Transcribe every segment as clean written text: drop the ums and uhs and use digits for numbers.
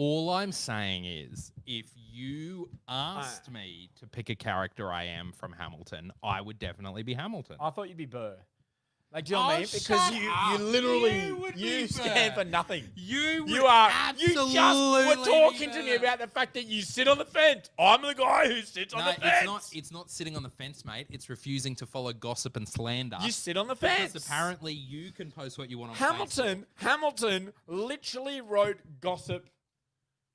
All I'm saying is, if you asked me to pick a character I am from Hamilton, I would definitely be Hamilton. I thought you'd be Burr. Like, do you know what I mean? shut Because you up. literally You would you be stand Burr. for nothing. You You just absolutely were talking be to me Burr. about the fact that you sit on the fence. I'm the guy who sits on No, the fence. it's not sitting on the fence, mate. It's refusing to follow gossip and slander. You sit on the because fence. apparently you can post what you want on Facebook. Hamilton literally wrote gossip.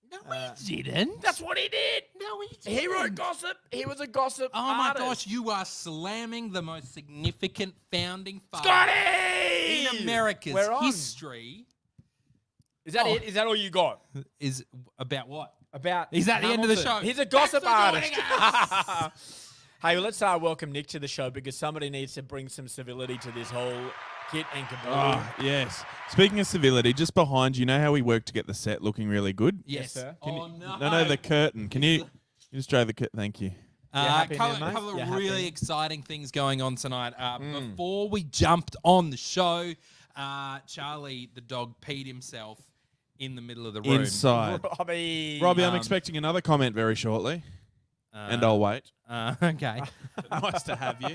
No, he didn't. That's what he did. No, he didn't. He wrote gossip. He was a gossip Oh my artist. gosh, you are slamming the most significant founding father Scotty! in America's We're on. history. Is that it? Is that all you got? Is about what? About He's at the end of the Hamilton. show. He's a gossip Thanks for artist. joining us. Hey, well, let's welcome Nick to the show because somebody needs to bring some civility to this whole kit and caboodle. Oh, yes. Speaking of civility, just behind you, know how we work to get the set looking really good? Yes. sir. Oh no. No, the curtain. Can you just draw the curtain? Thank you. happy, couple man, mate? of You really happy? exciting things going on tonight. Before we jumped on the show, Charlie the dog peed himself in the middle of the room. Inside. Robbie. Robbie, I'm expecting another comment very shortly. And I'll wait. Okay. Nice to have you.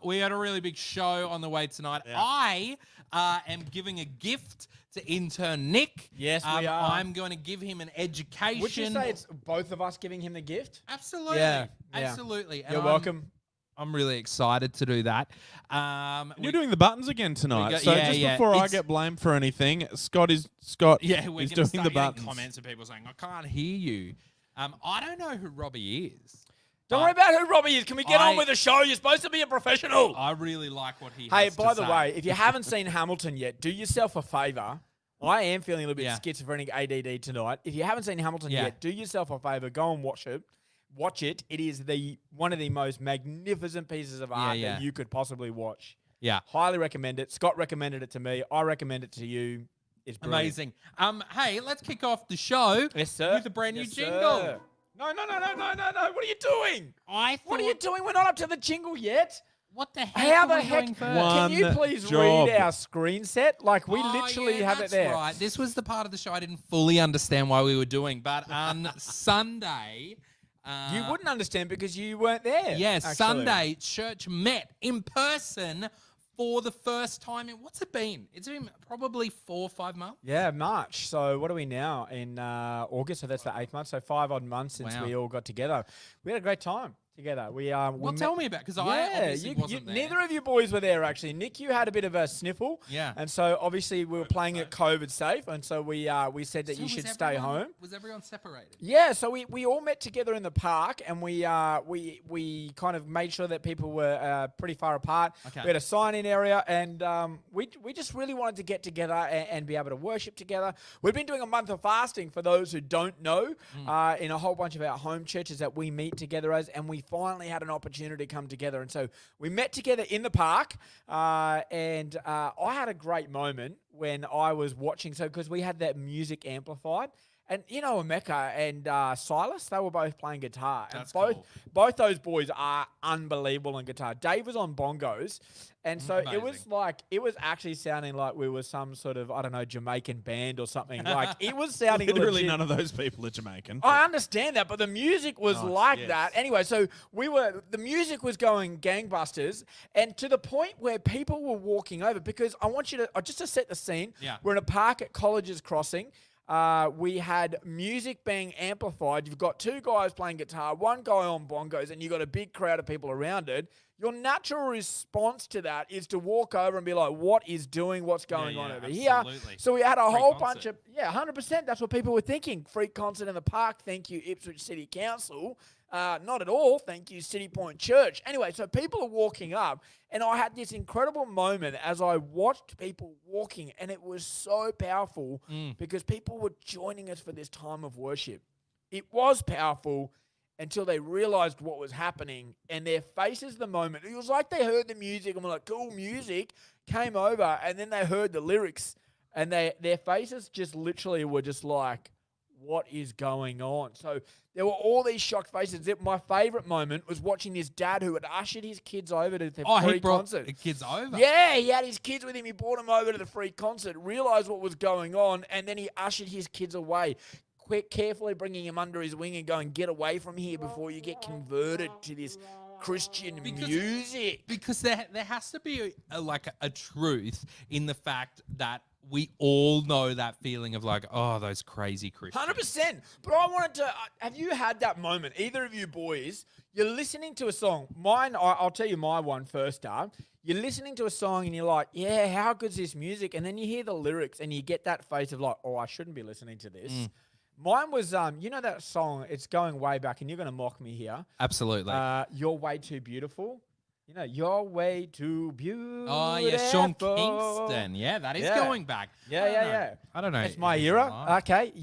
We had a really big show on the way tonight. I am giving a gift to intern Nick. Yes, we are. I'm going to give him an education. Would you say it's both of us giving him the gift? Absolutely. Yeah. Absolutely. And You're welcome. I'm really excited to do that. You're doing the buttons again tonight. go- So yeah, just yeah. before I It's- get blamed for anything, Scott we're is going doing to the start getting buttons. comments of people saying, I can't hear you. I don't know who Robbie is. Don't worry about who Robbie is. Can we get I- on with the show? You're supposed to be a professional. I really like what he Hey, has by to the say. way, if you haven't seen Hamilton yet, do yourself a favour. I am feeling a little bit Yeah. schizophrenic ADD tonight. If you haven't seen Hamilton Yeah. yet, do yourself a favour. Go and watch it. Watch it. It is one of the most magnificent pieces of art yeah. that you could possibly watch. Yeah. Highly recommend it. Scott recommended it to me. I recommend it to you. It's brilliant. Amazing. Hey, let's kick off the show Yes, sir. with a brand new Yes, jingle. sir. No. What are you doing? What are you doing? We're not up to the jingle yet. What the heck? How are the we heck? doing first? One Can you please job. read our screen set? Like, we Oh, literally yeah, have it there. Right. This was the part of the show I didn't fully understand why we were doing, but on Sunday. You wouldn't understand because you weren't there. Yes, actually. Sunday, church met in person for the first time in, what's it been? It's been probably 4 or 5 months. Yeah, March. So what are we now? In August, so that's the 8th month. So 5 odd months since Wow. we all got together. We had a great time together. Well, tell me about it, because I obviously wasn't there. Neither of you boys were there, actually. Nick, you had a bit of a sniffle. Yeah. And so obviously we were playing it COVID safe. And so we said that So you was should stay everyone- home. Was everyone separated? Yeah, so we all met together in the park, and we kind of made sure that people were pretty far apart. Okay. We had a sign-in area, and we just really wanted to get together and be able to worship together. We've been doing a month of fasting, for those who don't know, in a whole bunch of our home churches that we meet together as, and we finally had an opportunity to come together. And so we met together in the park, and I had a great moment when I was watching, because we had that music amplified. And you know, Emeka and Silas, they were both playing guitar. That's and cool. both those boys are unbelievable on guitar. Dave was on bongos. And so it was Amazing. it was actually sounding like we were some sort of, I don't know, Jamaican band or something. Like, it was sounding Literally legit. none of those people are Jamaican. I understand that, but the music was like yes. that. Anyway, so the music was going gangbusters, and to the point where people were walking over, because I want you to, just to set the scene, Yeah. we're in a park at Colleges Crossing. We had music being amplified. You've got 2 guys playing guitar, 1 guy on bongos, and you've got a big crowd of people around it. Your natural response to that is to walk over and be like, what's going on over here? absolutely. So we had a Free whole concert. bunch of, 100%, that's what people were thinking. Free concert in the park, thank you, Ipswich City Council. Not at all, thank you, City Point Church. Anyway, so people are walking up, and I had this incredible moment as I watched people walking, and it was so powerful because people were joining us for this time of worship. It was powerful until they realized what was happening, and their faces the moment, it was like they heard the music and were like, cool music, came over, and then they heard the lyrics, and their faces just literally were just like, what is going on? So there were all these shocked faces. My favorite moment was watching this dad who had ushered his kids over to the he free brought concert. the kids over. Yeah, he had his kids with him. He brought them over to the free concert, realized what was going on, and then he ushered his kids away. Carefully bringing him under his wing and going, get away from here before you get converted to this Christian music. Because there has to be a truth in the fact that we all know that feeling of like, oh, those crazy Christians. 100%. But I wanted to, have you had that moment, either of you boys, you're listening to a song. Mine, I'll tell you my one first, You're listening to a song and you're like, yeah, how good's this music? And then you hear the lyrics and you get that face of like, oh, I shouldn't be listening to this. Mine was, you know that song, it's going way back, and you're going to mock me here. Absolutely. You're Way Too Beautiful. You know, You're Way Too Beautiful. Oh, yeah, Sean Kingston. Yeah, that is going back. Yeah. I don't know. It's my era. Okay.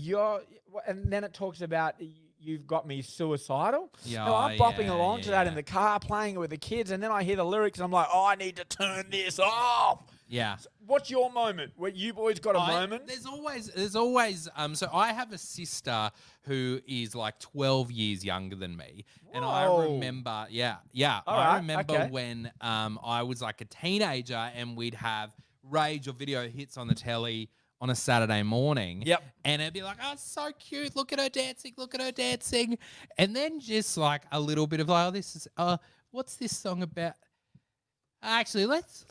And then it talks about You've Got Me Suicidal. Yeah, No, I'm bopping yeah, along to that in the car, playing it with the kids, and then I hear the lyrics, and I'm like, oh, I need to turn this off. Yeah. So what's your moment? Where you boys got a moment? There's always so I have a sister who is like 12 years younger than me. And I Whoa. remember, All I right, remember okay. when I was like a teenager and we'd have rage or video hits on the telly on a Saturday morning. Yep. And it'd be like, oh, so cute. Look at her dancing. And then just like a little bit of like, oh, this is, what's this song about? Actually, let's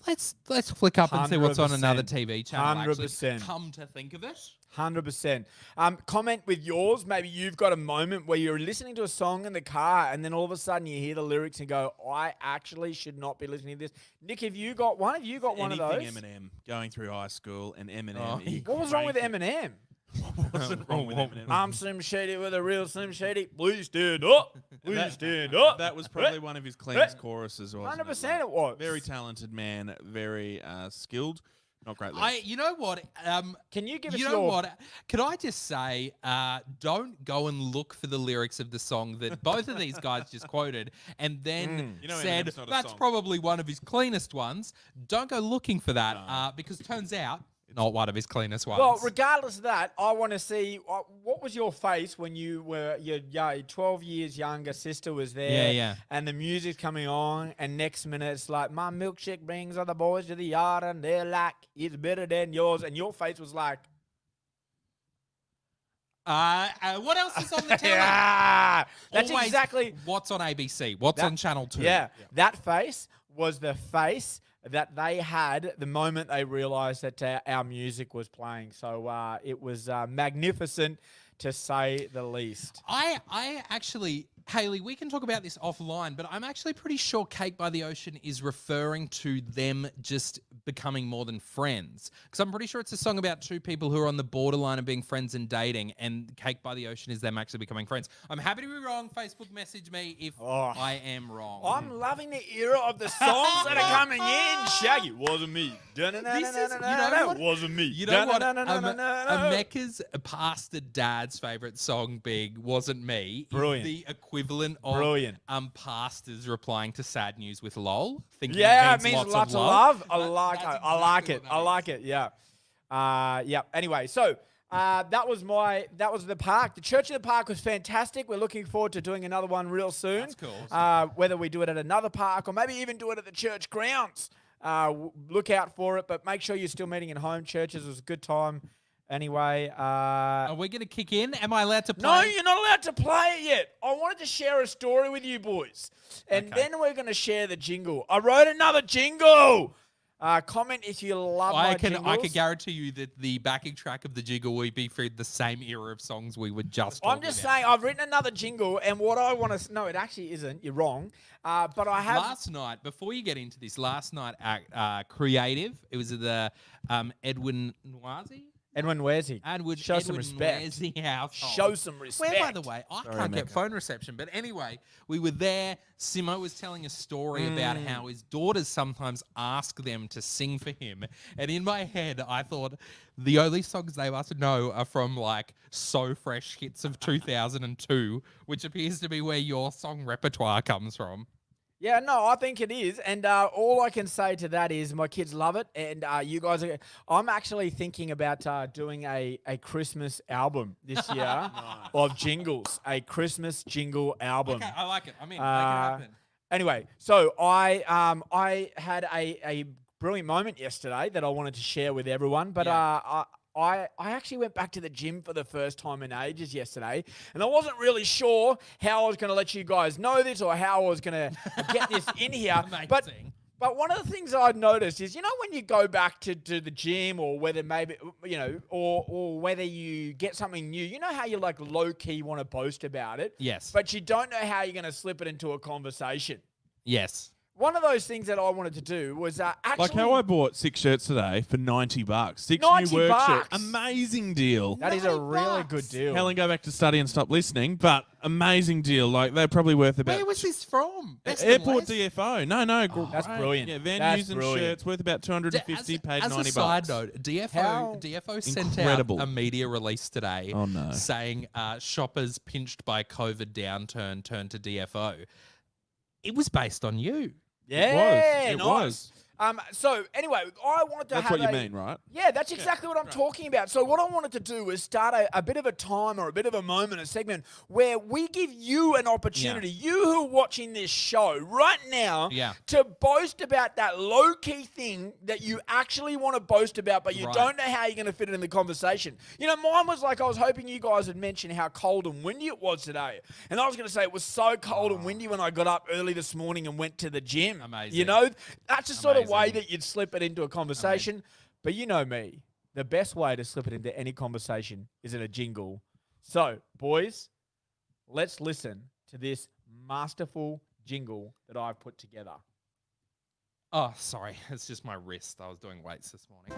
flick up and see what's on another TV channel. 100%. Come to think of it. 100%. Comment with yours. Maybe you've got a moment where you're listening to a song in the car and then all of a sudden you hear the lyrics and go, I actually should not be listening to this. Nick, have you got one? Have you got one of those? Anything Eminem, going through high school, and Eminem. What was wrong with Eminem? What wasn't wrong with Eminem? I'm Slim Shady with a real Slim Shady. Please stand up. Please stand up. That was probably one of his cleanest choruses. 100% it was. Very talented man, very skilled. Not great. You know what? Can you give us you know what? Can I just say, don't go and look for the lyrics of the song that both of these guys just quoted and then said Eminem's not a that's song. probably one of his cleanest ones. Don't go looking for that because it turns out not one of his cleanest ones. Well, regardless of that, I want to see what was your face when your 12 years younger sister was there. Yeah. And the music's coming on, and next minute it's like, my milkshake brings other boys to the yard, and they're like, it's better than yours. And your face was like, what else is on the telly? yeah, that's Always exactly what's on ABC. What's on Channel 2. Yeah, that face was the face that they had the moment they realized that our music was playing. So it was magnificent, to say the least. I actually, Haley, we can talk about this offline, but I'm actually pretty sure Cake by the Ocean is referring to them just becoming more than friends. Because I'm pretty sure it's a song about two people who are on the borderline of being friends and dating, and Cake by the Ocean is them actually becoming friends. I'm happy to be wrong. Facebook message me if I am wrong. I'm loving the era of the songs that are coming in. Shaggy, wasn't me. That wasn't me. You know what? Mecca's pastor dad's favorite song, Big, wasn't me. Brilliant. Is the equivalent of Brilliant. Pastors replying to sad news with lol. Thinking Yeah, it means lots of love. I like it. Yeah. Yeah. Anyway, so that was the park. The Church in the Park was fantastic. We're looking forward to doing another one real soon. That's cool. Whether we do it at another park or maybe even do it at the church grounds. Look out for it, but make sure you're still meeting in home churches. It was a good time. Anyway, Are we going to kick in? Am I allowed to play? no, you're not allowed to play it yet. I wanted to share a story with you boys. And Okay. then we're going to share the jingle. I wrote another jingle. Comment if you love my I can jingles. guarantee you that the backing track of the jingle will be for the same era of songs we were just I'm talking just about. saying, I've written another jingle, and what I want to... No, it actually isn't. You're wrong. But I have... Last night, before you get into this, last night at Creative, it was at the Edwin Nwazi? Edwin Wersey. Show some respect. Wersey household. Show some respect. Where, by the way, I can't get phone reception. But anyway, we were there. Simo was telling a story about how his daughters sometimes ask them to sing for him. And in my head, I thought the only songs they must know are from like So Fresh hits of 2002, which appears to be where your song repertoire comes from. Yeah, no, I think it is. And all I can say to that is my kids love it. And you guys are, I'm actually thinking about doing a Christmas album this year of jingles, a Christmas jingle album. Okay, I like it. I mean, make it happen. Anyway, so I had a brilliant moment yesterday that I wanted to share with everyone. But I actually went back to the gym for the first time in ages yesterday, and I wasn't really sure how I was going to let you guys know this or how I was going to get this in here. Amazing. But one of the things I'd noticed is, when you go back to the gym or whether maybe, or whether you get something new, you know how you like low key want to boast about it? Yes. But you don't know how you're going to slip it into a conversation. Yes. One of those things that I wanted to do was actually... Like how I bought 6 shirts today for $90. 6 $90 new work shirts. Amazing deal. That is a really good deal. Helen, go back to study and stop listening, but amazing deal. Like, they're probably worth about... Where was this from? Airport DFO. No. That's brilliant. Yeah, venues That's and brilliant. shirts worth about 250, paid $90. As a side note, DFO sent out a media release today saying shoppers pinched by COVID downturn turned to DFO. It was based on you. Yeah, It was. So anyway, I wanted to That's have what you mean, right? Yeah, that's exactly what I'm talking about. So what I wanted to do was start a bit of a time or a bit of a moment, a segment where we give you an opportunity, you who are watching this show right now, to boast about that low-key thing that you actually want to boast about, but you don't know how you're going to fit it in the conversation. Mine was like, I was hoping you guys would mention how cold and windy it was today. And I was going to say it was so cold and windy when I got up early this morning and went to the gym. Amazing. That's the sort of way that you'd slip it into a conversation. But you know me, the best way to slip it into any conversation is in a jingle. So, boys, let's listen to this masterful jingle that I've put together. Oh, sorry. It's just my wrist. I was doing weights this morning.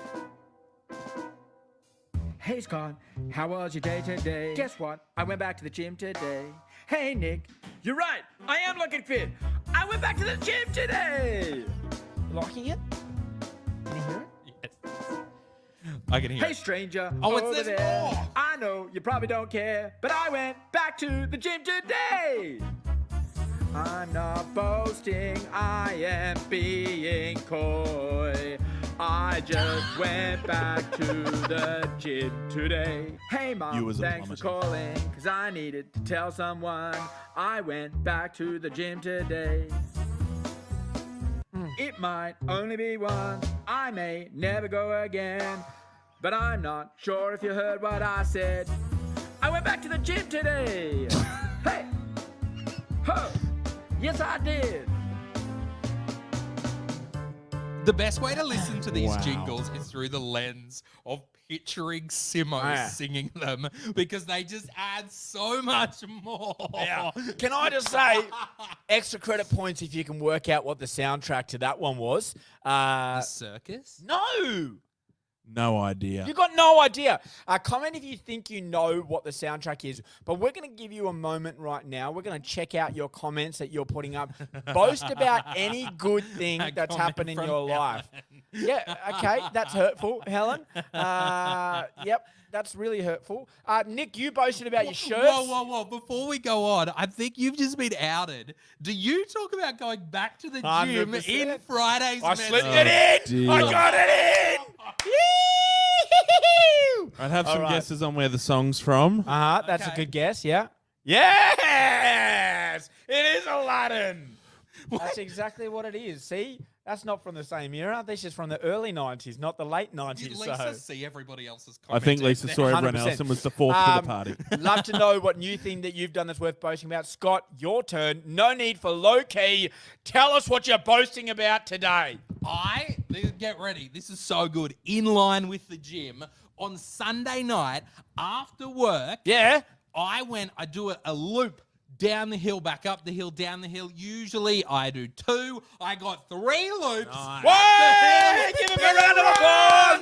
Hey Scott, how was your day today? Guess what? I went back to the gym today. Hey Nick, you're right. I am looking fit. I went back to the gym today. Liking it? Can you hear it? Yes. I can hear Hey it. stranger, Oh, over it's this there. more. I know you probably don't care, but I went back to the gym today. I'm not boasting, I am being coy. I just went back to the gym today. Hey You mom, was a thanks for plumber. calling, cause I needed to tell someone. I went back to the gym today. It might only be once, I may never go again, but I'm not sure if you heard what I said. I went back to the gym today. Hey! Ho! Yes, I did. The best way to listen to these Wow. jingles is through the lens of picturing Simo singing them, because they just add so much more. Yeah. Can I just say, extra credit points if you can work out what the soundtrack to that one was. The circus? No! No idea. You got no idea. Comment if you think you know what the soundtrack is. But we're going to give you a moment right now. We're going to check out your comments that you're putting up. Boast about any good thing that's happened in your life. Yeah, okay, that's hurtful, Helen. Yep, that's really hurtful. Nick, you boasted about your shirts. Whoa. Before we go on, I think you've just been outed. Do you talk about going back to the gym 100%. in Friday's I message? slipped it in. dear. I got it in. I'd have some right. guesses on where the song's from. That's a Okay. good guess, yeah. Yes! It is Aladdin. That's exactly what it is. See? That's not from the same era. This is from the early 90s, not the late 90s. Did Lisa so. see everybody else's I comments? think Lisa saw everyone 100%. else and was the fourth to the party. Love to know what new thing that you've done that's worth boasting about. Scott, your turn. No need for low key. Tell us what you're boasting about today. Get ready. This is so good. In line with the gym. On Sunday night, after work, Yeah. I do a loop down the hill, back up the hill, down the hill. Usually I do 2. I got 3 loops. Whoa! Give him a round of applause!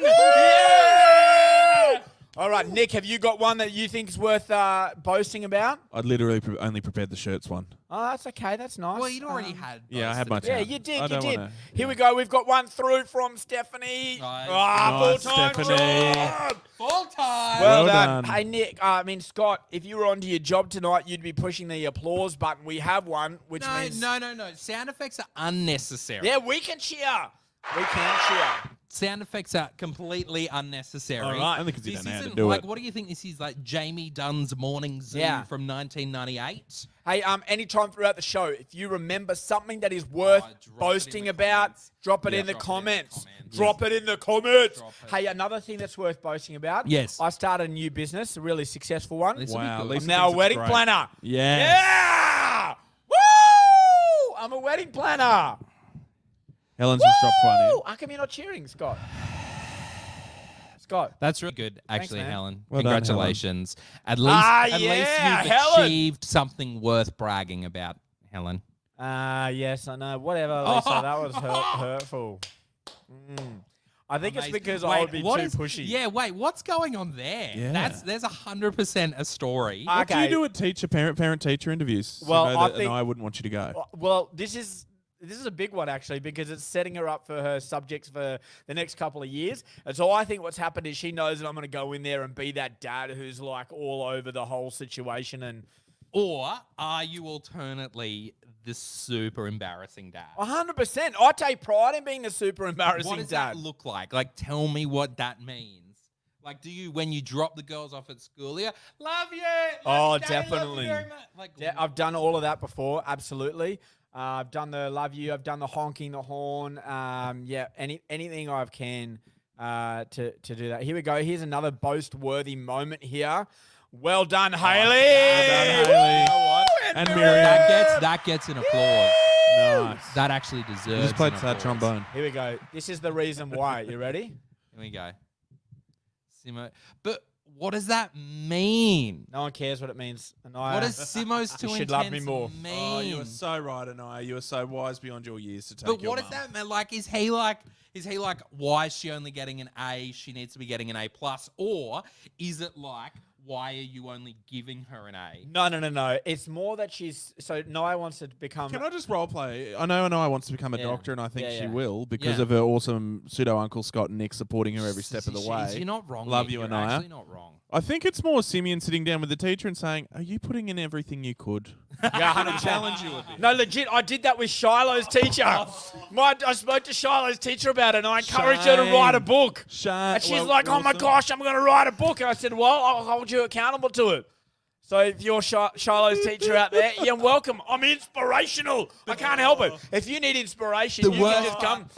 Yeah! All right, Nick, have you got one that you think is worth boasting about? I literally only prepared the shirts one. Oh, that's okay. That's nice. Well, you'd already had. Yeah, I had my boasted Yeah, about you it. did. I You don't did. wanna- Here we go. We've got one through from Stephanie. Nice. Nice, Full-time Stephanie. job. Full time. Well Well done. done. Hey, Nick, Scott, if you were onto your job tonight, you'd be pushing the applause button. We have one, which means... No. Sound effects are unnecessary. Yeah, we can cheer. We can cheer. Sound effects are completely unnecessary. All right. Only because you This don't know how to isn't do like, it. what do you think this is? Like Jamie Dunn's Morning Zoo Yeah. from 1998? Hey, anytime throughout the show, if you remember something that is worth drop it in boasting the about, comments. drop it Yeah, in the drop it in the comments. comments. Drop it in the comments. Drop it. Hey, another thing that's worth boasting about. Yes. I started a new business, a really successful one. This will be Wow, good. Lisa I'm now a thinks it's wedding great. planner. Yes. Yeah! Woo! I'm a wedding planner. Helen's just dropped one in. Woo! How come you're not cheering, Scott? Scott. That's really good, actually, man. Helen. Well done, Congratulations. At least, yeah, you've Helen. achieved something worth bragging about, Helen. Yes, I know. Whatever, Lisa. That was hurtful. I think it's Amazing. because Wait, I would be too what is- pushy. Yeah, wait, what's going on there? Yeah. There's 100% a story. What do Okay. you do at parent-teacher interviews? So Well, know I that think- and I wouldn't want you to go. Well, this is a big one actually because it's setting her up for her subjects for the next couple of years. And so I think what's happened is she knows that I'm going to go in there and be that dad who's like all over the whole situation. And Or are you alternately the super embarrassing dad? 100%, I take pride in being the super embarrassing What does dad. that look like? Like, tell me what that means. Like, do you, when you drop the girls off at school, love you. Oh, Love you, Daddy, love you definitely. very much. Like, Yeah, I've done all of that before. Absolutely. I've done the love you. I've done the honking the horn. Anything I can to do that. Here we go. Here's another boast-worthy moment here. Well done, Haley. Well done, Haley. Woo! And Miriam. Miriam. that gets an applause. Nice. That actually deserves. You just played an that applause. trombone. Here we go. This is the reason why. You ready? Here we go. Simo. But what does that mean? No one cares what it means. Anaya. What does Simo's too You should intense love me more. mean? Oh, you are so right, Anaya. You are so wise beyond your years to take But your what does mum. that mean? Like, is he like, why is she only getting an A? She needs to be getting an A plus, or is it like, why are you only giving her an A? No. It's more that Naya wants to become. Can I just role play? I know Anaya wants to become a Yeah. doctor, and I think Yeah, she yeah. will because Yeah. of her awesome pseudo uncle Scott and Nick supporting her every step of the way. You're not wrong. Love Nick. you, You're Anaya. actually not wrong. I think it's more Simeon sitting down with the teacher and saying, "Are you putting in everything you could?" Yeah, 100%. Challenge you a bit. No, legit. I did that with Shiloh's teacher. I spoke to Shiloh's teacher about it, and I encouraged her to write a book. And she's like, "Oh my gosh, I'm going to write a book." And I said, "Well, I'll hold you accountable to it." So if you're Shiloh's teacher out there, you're welcome. I'm inspirational. I can't help it. If you need inspiration, The you worst can just come.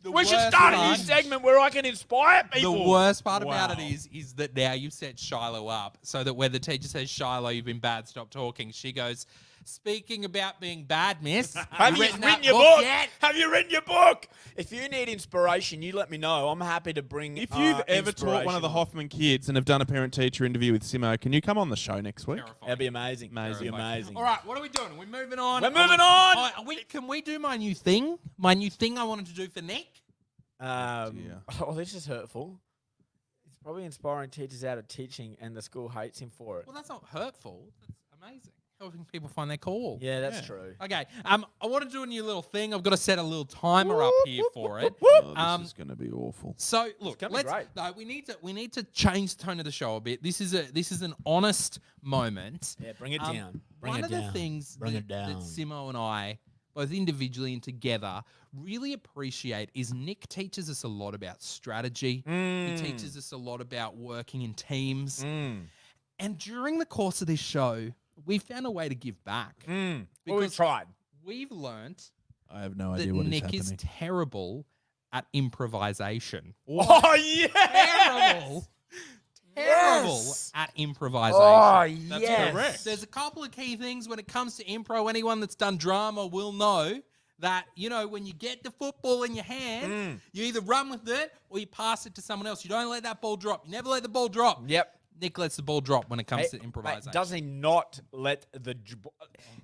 The We should worst start a new part- segment where I can inspire The people. worst part about it Wow. is that now you've set Shiloh up so that when the teacher says, Shiloh, you've been bad, stop talking, she goes, speaking about being bad, miss. Have you written written that your book? yet? Have you written your book? If you need inspiration, you let me know. I'm happy to bring. If you've ever taught one of the inspiration. Hoffman kids and have done a parent-teacher interview with Simo, can you come on the show next week? Terrifying. That'd be amazing. That'd be Terrifying. amazing. All right, what are we doing? Are we moving on? We're moving on. Can we do my new thing? My new thing I wanted to do for Nick? dear. Oh, this is hurtful. It's probably inspiring teachers out of teaching, and the school hates him for it. Well, that's not hurtful. That's amazing. Helping people find their call. Yeah, that's Yeah. true. Okay. I want to do a new little thing. I've got to set a little timer up here for it. Oh, this is going to be awful. So look, gonna be let's. great. No, we need to change the tone of the show a bit. This is an honest moment. Yeah, bring it down. Bring One it of down. the things Bring that, it down. that Simo and I, both individually and together, really appreciate is Nick teaches us a lot about strategy. He teaches us a lot about working in teams. And during the course of this show, we found a way to give back. Well, we Because tried. we've learnt I have no that idea what is Nick happening. is terrible at improvisation. Oh yeah! Terrible. Terrible Yes. at improvisation. Oh That's yes. correct. There's a couple of key things when it comes to improv. Anyone that's done drama will know that, when you get the football in your hand, you either run with it or you pass it to someone else. You don't let that ball drop. You never let the ball drop. Yep. Nick lets the ball drop when it comes to Mate, improvisation. does he not let the...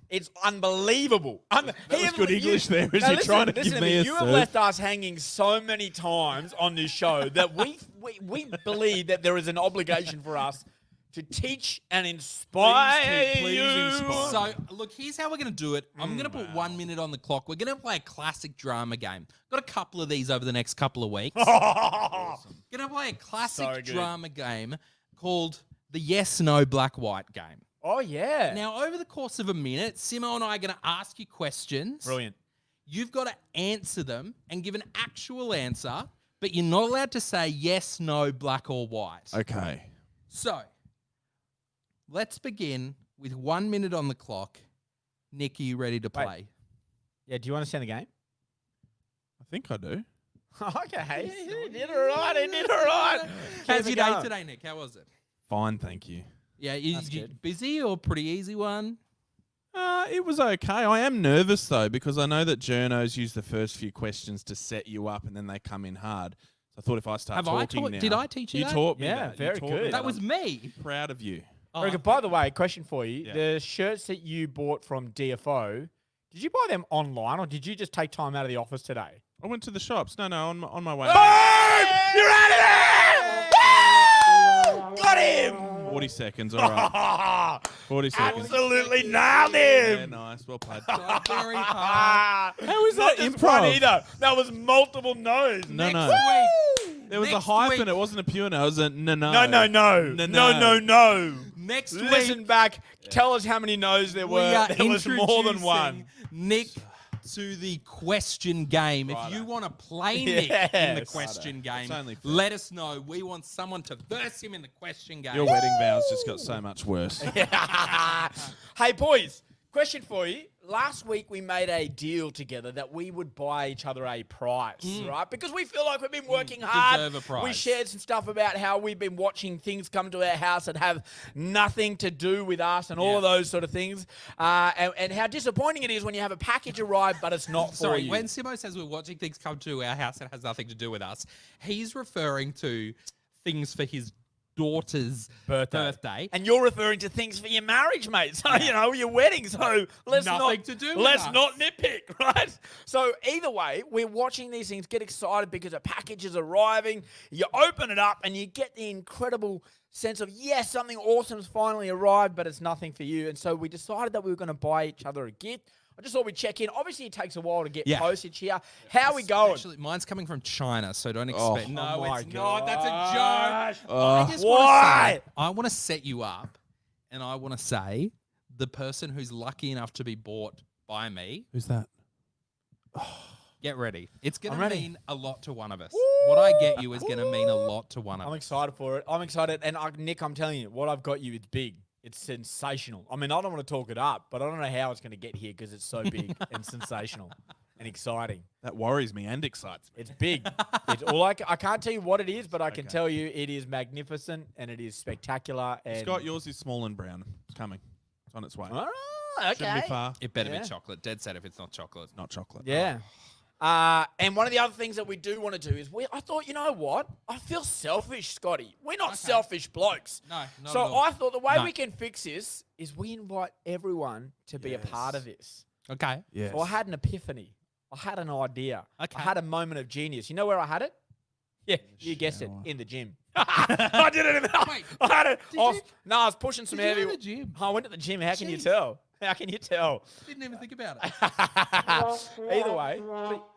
It's unbelievable. That was good English there, as you're trying to give me a You have serve. left us hanging so many times on this show that we believe that there is an obligation for us to teach and inspire Please you. inspire. So, look, here's how we're going to do it. I'm going to put 1 minute on the clock. We're going to play a classic drama game. Got a couple of these over the next couple of weeks. Going to play a classic So good. drama game called the yes-no black-white game. Oh, yeah. Now, over the course of a minute, Simo and I are going to ask you questions. Brilliant. You've got to answer them and give an actual answer, but you're not allowed to say yes, no, black or white. Okay. So, let's begin with 1 minute on the clock. Nick, are you ready to Wait. play? Yeah, do you understand the game? I think I do. Okay. He did all right. He did all right. How's Keep your it day going. today, Nick? How was it? Fine, thank you. Yeah, you That's good. busy or pretty easy one? It was okay. I am nervous, though, because I know that journos use the first few questions to set you up and then they come in hard. So I thought if I start Have I talking taught- now... did I teach you that? taught me Yeah, that. very You taught good. me That was I'm me. proud of you. Oh, Very good. By the way, question for you. Yeah. The shirts that you bought from DFO, did you buy them online or did you just take time out of the office today? I went to the shops. No, on my way. You're out of there! Got him! 40 seconds, all right. 40 seconds. Absolutely nailed Yeah, him! nice. Well played. very hard. How is Not that just one improv? either. That was multiple no's. No, Next no. week. There was a Next hyphen. week. It wasn't a pure no. It was a no. No. Next Listen week, back. Tell us how many no's there we were. are There was more than one. introducing Nick to the question game. If you want to play Nick in the Yes. question game, It's only fair. let us know. We want someone to verse him in the question game. Your wedding vows just got so much worse. Hey, boys, question for you. Last week we made a deal together that we would buy each other a prize, right? Because we feel like we've been working hard. Deserve a prize. We shared some stuff about how we've been watching things come to our house that have nothing to do with us and all of those sort of things. And how disappointing it is when you have a package arrive, but it's not for Sorry, you. when Simo says we're watching things come to our house that has nothing to do with us, he's referring to things for his daughter's birthday. And you're referring to things for your marriage, mate. So, your wedding. So let's Nothing to do with let's us. not nitpick, right? So either way, we're watching these things, get excited because a package is arriving. You open it up and you get the incredible sense of, yes, something awesome's finally arrived, but it's nothing for you. And so we decided that we were going to buy each other a gift. I just thought we'd check in. Obviously, it takes a while to get postage here. How are we going? Actually, mine's coming from China, so don't expect. No, Oh my it's not. That's a gosh. joke. I just Why? I want to set you up, and I want to say the person who's lucky enough to be bought by me. Who's that? Get ready. It's going I'm to ready. mean a lot to one of us. What I get you is going to mean a lot to one of I'm us. excited for it. I'm excited. And Nick, I'm telling you, what I've got you is big. It's sensational. I mean, I don't want to talk it up, but I don't know how it's going to get here because it's so big and sensational and exciting. That worries me and excites me. It's big. It's all I can't tell you what it is, but I can tell you it is magnificent and it is spectacular. And Scott, yours is small and brown. It's coming. It's on its way. Ah, Shouldn't okay. be far. It better Yeah. be chocolate. Dead set if it's not chocolate. Not chocolate. Yeah. And one of the other things that we do want to do is I thought, you know what? I feel selfish, Scotty. We're not selfish blokes. No, not So at all. I thought the way No. we can fix this is we invite everyone to be a part of this. Okay. Yes. So I had an epiphany. I had an idea. Okay. I had a moment of genius. You know where I had it? Yeah, you guessed it. shower. In the gym. I did it in the Wait, I had it. did I you- was pushing some Did you heavy. go to the gym? I went to the gym. How can you Jeez. tell? How can you tell? Didn't even think about it. Either way.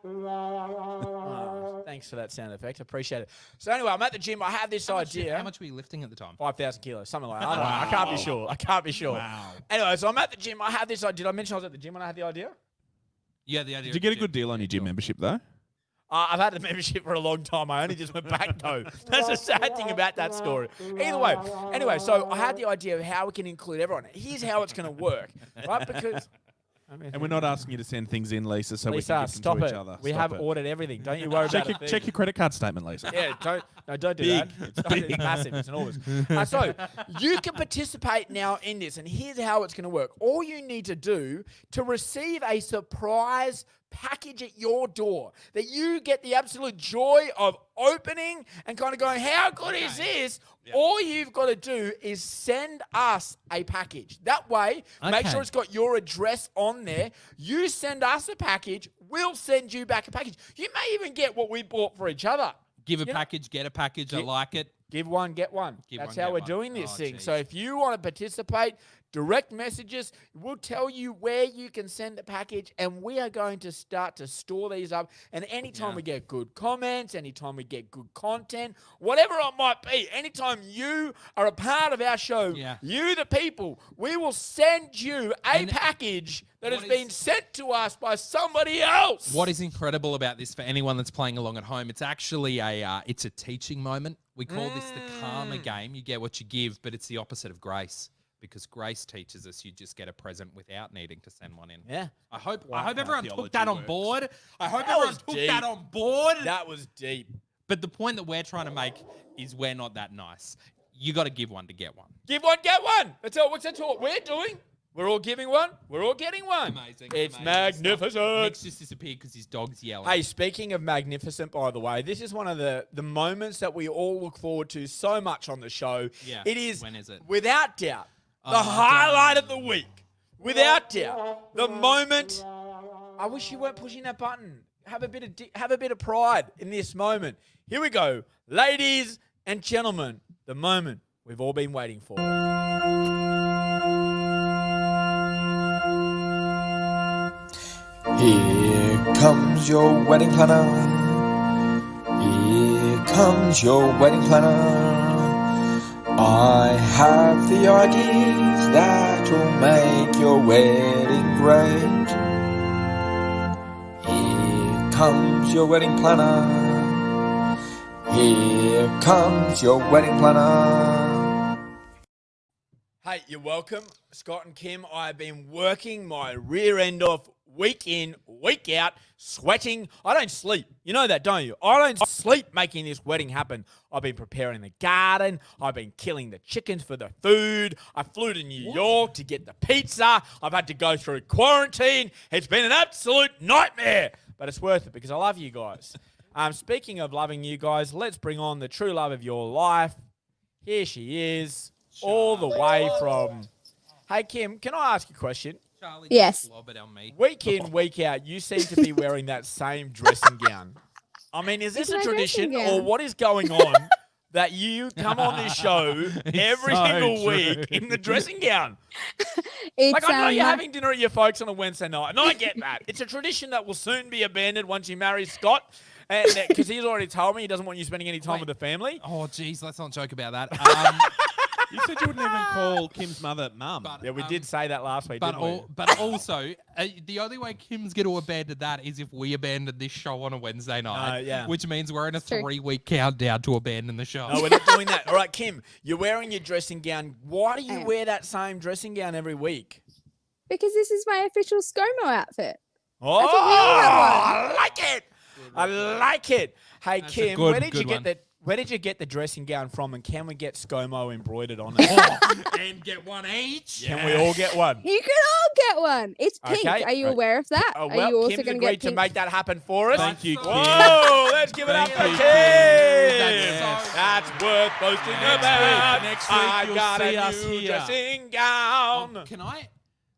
Oh, thanks for that sound effect. I appreciate it. So anyway, I'm at the gym. I have this idea. How much were you lifting at the time? 5,000 kilos, something like that. I don't know. I can't be sure. I can't be sure. Wow. Anyway, so I'm at the gym. I have this idea. Did I mention I was at the gym when I had the idea? Yeah, the idea. Did you get a good deal on your gym membership, though? I've had the membership for a long time. I only just went back though. That's the sad thing about that story. Either way, anyway, so I had the idea of how we can include everyone. Here's how it's going to work, right? Because And we're not asking you to send things in, Lisa, so we Lisa, can give them stop to it. each other. We Stop have it. ordered everything. Don't you worry Check about it. your credit card statement, Lisa. Yeah, don't do Big. that. It's massive. It's enormous. So you can participate now in this, and here's how it's going to work. All you need to do to receive a surprise package at your door that you get the absolute joy of opening and kind of going, how good is this? All you've got to do is send us a package. That way, make Okay. sure it's got your address on there. You send us a package, we'll send you back a package. You may even get what we bought for each other. Give a You know- package, get a package. I like it. Give one, get one. Give That's one, how get we're one. doing this Oh, thing. geez. So if you want to participate, direct messages. We'll tell you where you can send the package, and we are going to start to store these up. And anytime Yeah. we get good comments, anytime we get good content, whatever it might be, anytime you are a part of our show, Yeah. you, the people, we will send you a And package that has what been is- sent to us by somebody else. What is incredible about this for anyone that's playing along at home? It's actually it's a teaching moment. We call this the karma game. You get what you give, but it's the opposite of grace. Because grace teaches us you just get a present without needing to send one in. Yeah. I hope Like how everyone took theology that on works. board. I hope That everyone was took deep. that on board. That was deep. But the point that we're trying to make is we're not that nice. You got to give one to get one. Give one, get one. That's all. What's that all we're doing? We're all giving one. We're all getting one. Amazing. It's amazing magnificent. stuff. Nick's just disappeared because his dog's yelling. Hey, speaking of magnificent, by the way, this is one of the moments that we all look forward to so much on the show. Yeah. It is, When is it? without doubt, the Oh, highlight of the week. Without doubt, the moment. I wish you weren't pushing that button. Have a bit of pride in this moment. Here we go, ladies and gentlemen. The moment we've all been waiting for. Here comes your wedding planner. Here comes your wedding planner. I have the ideas that'll make your wedding great. Here comes your wedding planner. Here comes your wedding planner. Hey, you're welcome. Scott and Kim, I have been working my rear end off week in, week out, sweating. I don't sleep. You know that, don't you? I don't sleep making this wedding happen. I've been preparing the garden. I've been killing the chickens for the food. I flew to New York to get the pizza. I've had to go through quarantine. It's been an absolute nightmare, but it's worth it because I love you guys. Speaking of loving you guys, let's bring on the true love of your life. Here she is, all the way from... Hey, Kim, can I ask you a question? Charlie Yes. just lob it on me. Week in, week out, you seem to be wearing that same dressing gown. I mean, is this It's a my tradition dressing or gown. what is going on that you come on this show every so single true. week in the dressing gown? It's, Like, I know you're my- having dinner at your folks on a Wednesday night, and I get that. It's a tradition that will soon be abandoned once you marry Scott, and because he's already told me he doesn't want you spending any time Wait. with the family. Oh, geez, let's not joke about that. You said you wouldn't even call Kim's mother mum. But- Yeah, we did say that last week, But didn't we? but also, the only way Kim's going to abandon that is if we abandon this show on a Wednesday night. yeah. Which means we're in a True. 3-week countdown to abandon the show. No, we're not doing that. All right, Kim, you're wearing your dressing gown. Why do you I am. wear that same dressing gown every week? because this is my official SCOMO outfit. Oh, thought we all had I like it. I like it. Hey, That's a Kim, good- where did you good get one. that? Where did you get the dressing gown from? And can we get SCOMO embroidered on it? And get one each. Can we all get one? You can all get one. It's pink. Okay, Are you right. aware of that? Oh, Are well, you also Kim's going agreed to get to pink? make that happen for us. Thank you, Kim. Whoa, let's give it up for Thank Kim. you, Kim. That's so That's worth boasting Next about. week- next week I you'll got see a us new here. dressing gown. Can I?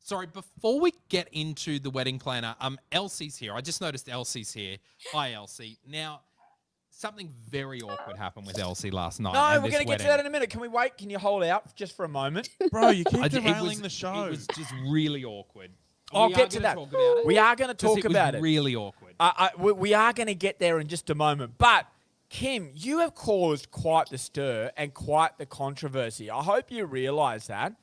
Sorry, before we get into the wedding planner, Elsie's here. I just noticed Elsie's here. Hi, Elsie. Now, something very awkward happened with Elsie last night. No, and we're this going to get to wedding. that in a minute. Can we wait? Can you hold out just for a moment? Bro, you keep It derailing was- the show. It was just really awkward. I'll We get are to gonna that. talk about it, We are going to 'cause talk was about it. Really awkward. We are going to get there in just a moment. But, Kim, you have caused quite the stir and quite the controversy. I hope you realise that.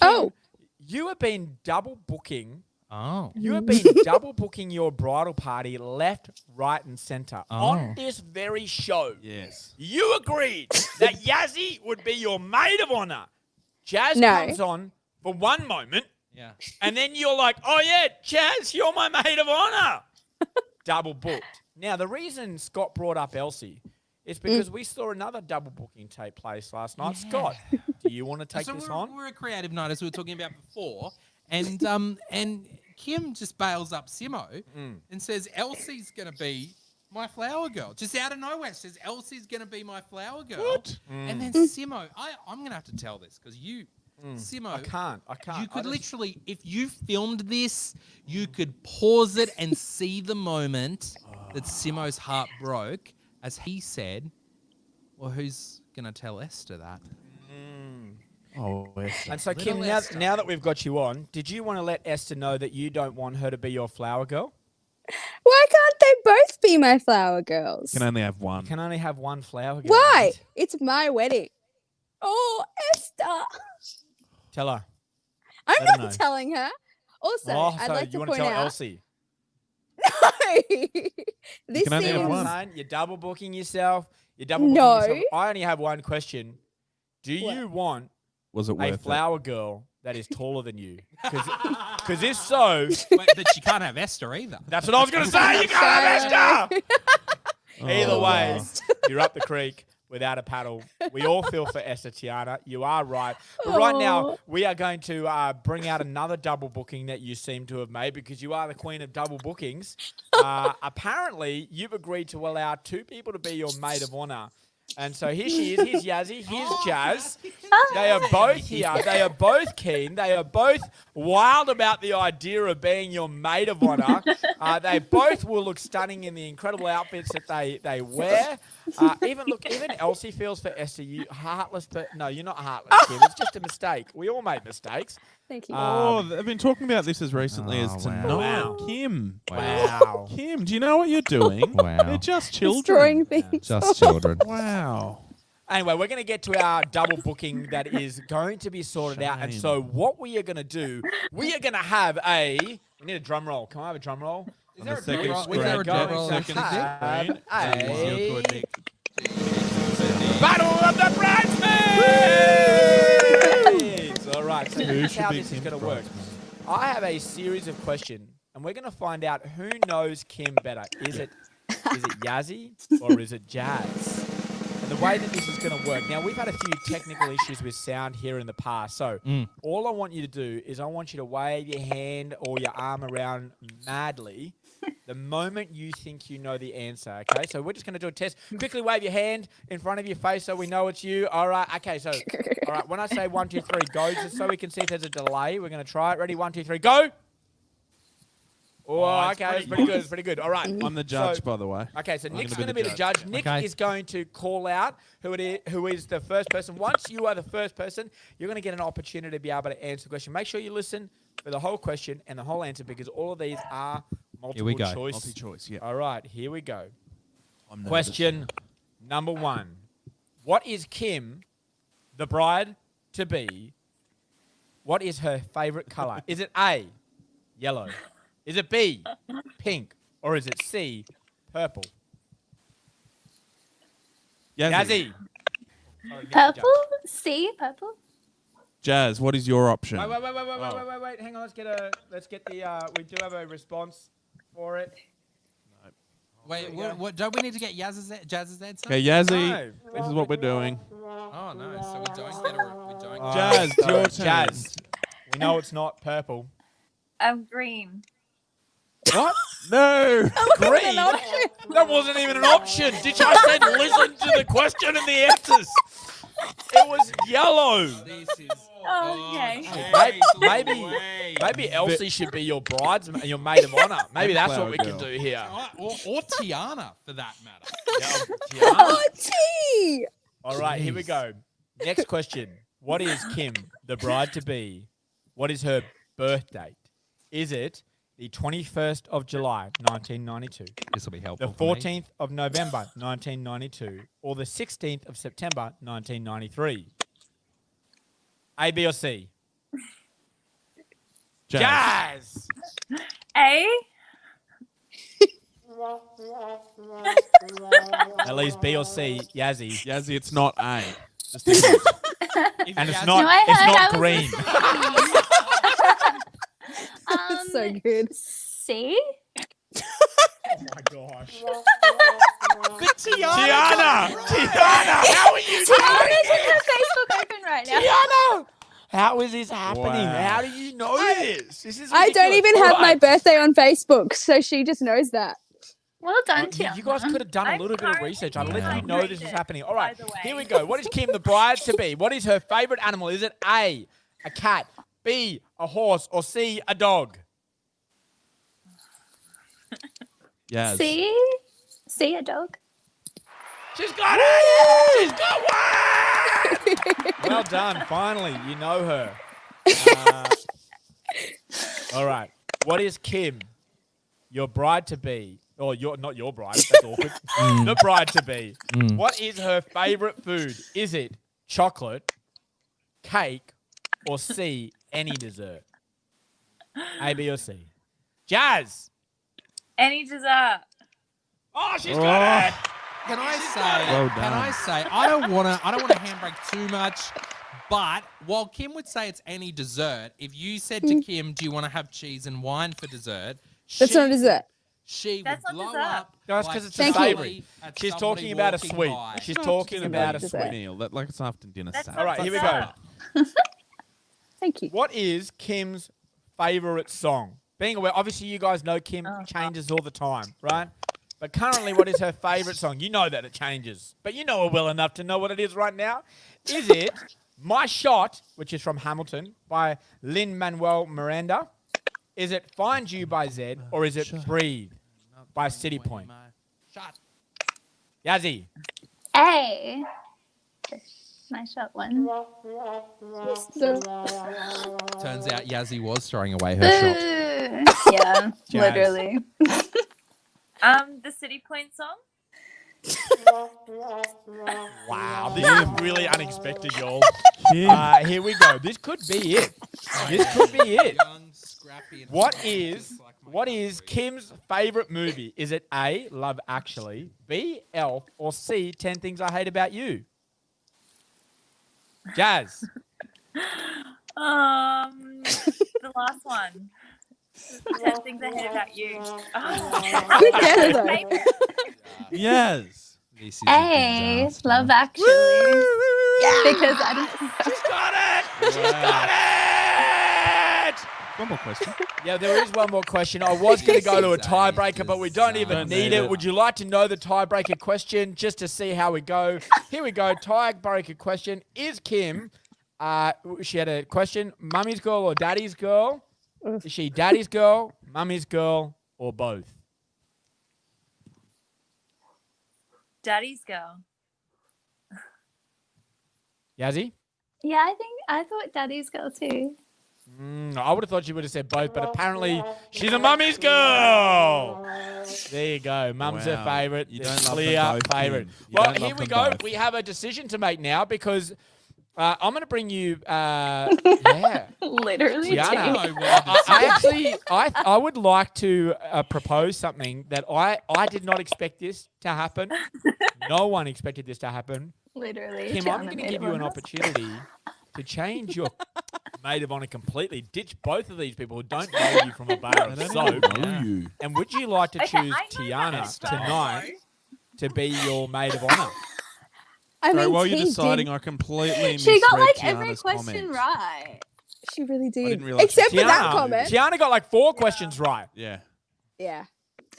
Kim, Oh. you have been double booking. Oh. You have been double booking your bridal party left, right, and centre on this very show. yes. You agreed that Yazzie would be your maid of honour. Jazz No. comes on for one moment, Yeah. and then you're like, oh, yeah, Jazz, you're my maid of honour. Double booked. Now, the reason Scott brought up Elsie is because we saw another double booking take place last night. Yeah. Scott, do you want to take So this we're, on? we're a creative night, as we were talking about before, and Kim just bails up Simo Mm. and says Elsie's going to be My flower girl. Just out of nowhere says Elsie's going to be my flower girl. What? And then Simo, I'm going to have to tell this because Simo. I can't. You could literally, if you filmed this, you could pause it and see the moment that Simo's heart broke as he said, well, who's going to tell Esther that? Oh, Esther. And so, Little Kim, Esther. now that we've got you on, did you want to let Esther know that you don't want her to be your flower girl? Why can't they both be my flower girls? Can only have one. You can only have one flower girl. Why? mate. It's my wedding. Oh, Esther. Tell her. I'm Let her not know. telling her. Also, I'd so like you to want point to tell out. Elsie? No. This can only have seems. one. Fine, you're double booking yourself. You're double booking No. yourself. I only have one question. Do What? you want Was it a worth flower girl that is taller than you? Because if so, But you can't have Esther either. that's what I was going to say. You can't have Esther. it? Either Oh, way, wow. you're up the creek without a paddle. We all feel for Esther, Tiana. You are right. But right now, Aw. we are going to bring out another double booking that you seem to have made because you are the queen of double bookings. Apparently, you've agreed to allow two people to be your maid of honor. And so here she is. Here's Yazzie. Here's Jazz. They are both here. They are both keen. They are both wild about the idea of being your maid of honor. They both will look stunning in the incredible outfits that they wear. Even Elsie feels for Esther. You heartless, but no, you're not heartless, Kim. It's just a mistake. We all make mistakes. Thank you. Oh, they've been talking about this as recently as Oh, tonight. wow. Kim. Wow. Kim, do you know what you're doing? Wow. They're just Destroying children. things. Just children. Wow. Anyway, we're going to get to our double booking that is going to be sorted out. And Shame. so what we are going to do, we are going to have we need a drum roll. Can I have a drum roll? On the second roll? screen. Is there a drum roll? Second Have screen. a Nick. Battle of the Bridesmaids! All right, so Who here's should how be this is Kim's going to work. bridesmaid? I have a series of questions, and we're going to find out who knows Kim better. Is it Yazzie or is it Jazz? And the way that this is going to work. Now, we've had a few technical issues with sound here in the past. So all I want you to do is I want you to wave your hand or your arm around madly the moment you think you know the answer. Okay, so we're just going to do a test. Quickly wave your hand in front of your face so we know it's you. All right. Okay, so all right. When I say 1, 2, 3, go, just so we can see if there's a delay. We're going to try it. Ready? 1, 2, 3, go. Oh, it's okay, it's pretty pretty good. It's pretty good. All right. I'm the judge, So- by the way. Okay, so I'm Nick's gonna going to be be the the judge. Nick Okay. is going to call out who is the first person. Once you are the first person, you're going to get an opportunity to be able to answer the question. Make sure you listen for the whole question and the whole answer because all of these are multiple we go. choice. Multi-choice, yeah. All right, here we go. I'm nervous. Question number 1. What is Kim, the bride to be? What is her favorite color? Is it A, yellow? Is it B, pink? Or is it C, purple? Yazzie. Sorry, Purple? C? Purple? Jazz, what is your option? Wait. Hang on. Let's get the. We do have a response for it. Wait, what? Don't we need to get Jazz's answer? Okay, Yazzie, No. this is what we're doing. Oh no, so we don't get a. We don't. Oh, Jazz, sorry, your turn. Jazz. We know it's not purple. Green. What? No. Green? That wasn't even an option. Did you said listen to the question and the answers? It was yellow. This is. Oh, okay. Maybe Elsie should be your bridesmaid, your maid of honor. Maybe that's what we can do here. Or Tiana, for that matter. Yeah. Oh, T. All right, here we go. Next question. What is Kim, the bride to be? What is her birth date? Is it the 21st of July, 1992, This will be the helpful. for me. 14th of November, 1992, or the 16th of September, 1993? A, B, or C? Jazz! A? At least B or C, Yazzie. Yazzie, it's not A. Just a hint. And it's Yazzie- not, No, I it's heard not I was green. That's so good. C? Oh my gosh. But Tiana! How are you I'm doing using her Facebook open right now. Tiana! How is this happening? Wow. How do you know this? This is I don't ridiculous. even have All my right. birthday on Facebook, so she just knows that. Well done, You guys Tiana. could have done a I'm little bit of currently research. I being let you know this is celebrated, happening. All right, by the way. here we go. What is Kim the bride to be? What is her favorite animal? Is it A, a cat, B, a horse, or C, a dog? Yes. See a dog? She's got it! She's got one! Well done. Finally, you know her. All right. What is Kim, your bride to be? Or not your bride. That's awkward. The bride to be. What is her favorite food? Is it chocolate, cake, or C, any dessert? A, B, or C? Jazz. Any dessert. Oh, she's got it. Can I say? Well Can done. I say? I don't want to handbrake too much. But while Kim would say it's any dessert, if you said to Kim, "Do you want to have cheese and wine for dessert?" That's not a dessert. She That's would not blow dessert. up. No, it's like 'cause it's a jelly savoury. at She's somebody talking about a walking sweet. by. She's Not talking just about a dessert sweet. meal, like it's after dinner That's salad. All right, here we go. Thank you. What is Kim's favorite song? Being aware, obviously you guys know Kim changes all the time, right? But currently, what is her favorite song? You know that it changes, but you know her well enough to know what it is right now. Is it My Shot, which is from Hamilton by Lin-Manuel Miranda? Is it Find You by Zed, or is it Breathe by City Point? Shot. Yazzie. A. My shot one. Turns out Yazzie was throwing away her shot. Yeah, Jazz. literally. The City Point song. Wow, this is really unexpected, y'all. Kim. Here we go. This could be it. This could be it. Young, scrappy, and What hungry, is just like my what is country. Kim's favorite movie? Is it A, Love Actually, B, Elf, or C, 10 Things I Hate About You? Jazz. The last one. 10 things I hate about you. Good guess, though. Favorite. Yes. This is A. disaster. Love Actually. Because I don't. She's got it. She's got it. One more question. Yeah, there is one more question. I was going to go to a tiebreaker, but we don't even Don't need need it. it. Would you like to know the tiebreaker question just to see how we go? Here we go. Tiebreaker question. Is Kim, she had a question, mummy's girl or daddy's girl? Is she daddy's girl, mummy's girl, or both? Daddy's girl. Yazzie? Yeah, I thought Daddy's girl too. I would have thought she would have said both, but apparently she's a mummy's girl. There you go. Mum's her Wow. favourite. You The don't love them clear both, favourite. Kim. You Well, don't here love we them go. both. We have a decision to make now because I'm going to bring you, yeah. Literally. Tiana, too. I would like to propose something that I did not expect this to happen. No one expected this to happen. Literally. Kim, I'm Tiana going to made give it you an on us. opportunity to change your maid of honor completely. Ditch both of these people who don't know you from a bar of soap. you. And would you like to Okay, choose I know Tiana that as well. tonight to be your maid of honor? I Sorry, mean, while you're T deciding, did, I completely She got misread like every Tiana's question comments. right. she really did. didn't realise Except for that Tiana, comment. Tiana got like 4 questions right. Yeah. Yeah,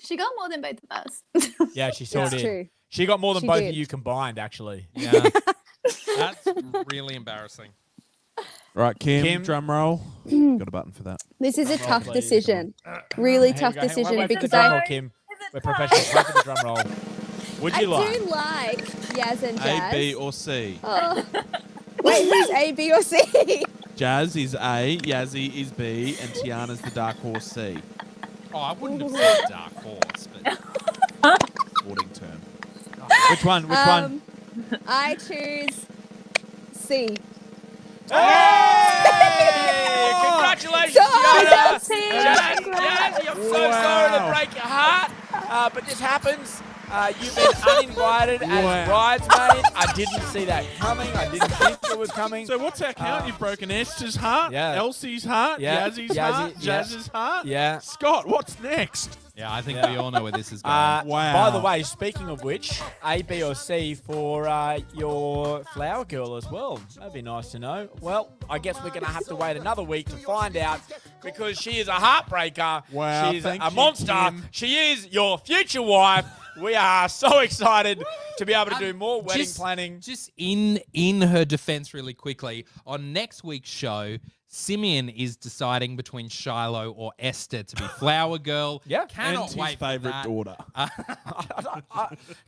She got more than both of us. Yeah, she sure that's did. true. She got more than She both did. of you combined, actually. Yeah. That's really embarrassing. Right, Kim, Kim. drum roll. Got a button for that. This is a Drum roll, tough please. decision. Really Here we tough go. Hang on, decision wait for the because drum roll, I, Kim. Is it We're time? professionals. Wait for the drum roll. Would I you like? do like Yaz and A, Jazz. B, or C? Oh. Wait, who's A, B, or C? Jazz is A, Yazzie is B, and Tiana's the dark horse C. Oh, I wouldn't have said dark horse, but Sporting term. Which one? Which one? I choose C. Hey! Congratulations, So Tiana! Team. Jazz, I'm so sorry to Wow. break your heart, but this happens. You've been uninvited as bridesmaid. I didn't see that coming. I didn't think it was coming. So what's our count? You've broken Esther's heart, Yeah. Elsie's heart, Yeah. Yazzy's heart, yeah. Jazz's heart. Yeah. Scott, what's next? Yeah, I think we all know where this is going. Wow. By the way, speaking of which, A, B, or C for your flower girl as well. That'd be nice to know. Well, I guess we're going to have to wait another week to find out because she is a heartbreaker. Wow, She's thank a you, monster. Kim. She is your future wife. We are so excited to be able to do more wedding planning. Just in her defense, really quickly, on next week's show, Simeon is deciding between Shiloh or Esther to be flower girl. Yeah. Cannot and wait his for favourite that. daughter.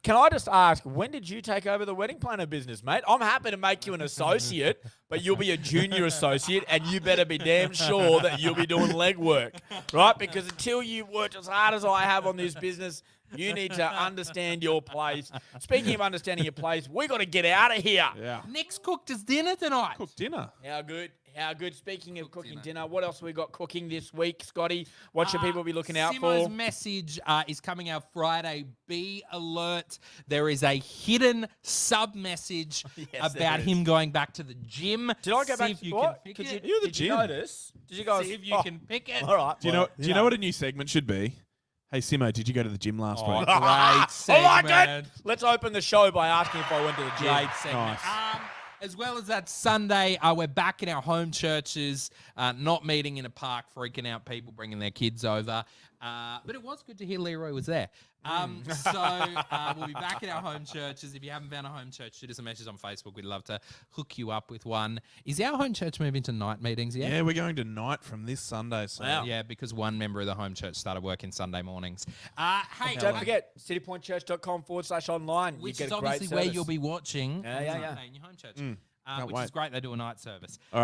Can I just ask, when did you take over the wedding planner business, mate? I'm happy to make you an associate, but you'll be a junior associate, and you better be damn sure that you'll be doing legwork, right? Because until you worked as hard as I have on this business, you need to understand your place. Speaking of understanding your place, we got to get out of here. Yeah. Nick's cooked us dinner tonight. Cook dinner. How good? How good? Speaking of cooking dinner, what else we got cooking this week, Scotty? What should people be looking out Simo's for? message is coming out Friday. Be alert. There is a hidden sub-message Yes, there about is. him going back to the gym. Did I go See back if to you what? can pick Did it. You're the Did you gym. notice? Did you guys See if you can pick it. All right. Do you know what a new segment should be? Hey Simo, did you go to the gym last Oh, week? great I segment. like it. Let's open the show by asking if I went to the gym. Great segment. Nice. As well as that Sunday, we're back in our home churches, not meeting in a park, freaking out people, bringing their kids over. But it was good to hear Leroy was there. So we'll be back in our home churches. If you haven't found a home church, shoot us a message on Facebook. We'd love to hook you up with one. Is our home church moving to night meetings yet? Yeah, we're going to night from this Sunday. So. Wow. Yeah, because one member of the home church started working Sunday mornings. Hey, Don't forget, citypointchurch.com/online. which you is get a great obviously where service. you'll be watching Yeah, on yeah, Sunday yeah. in your home church, Can't which wait. is great. They do a night service.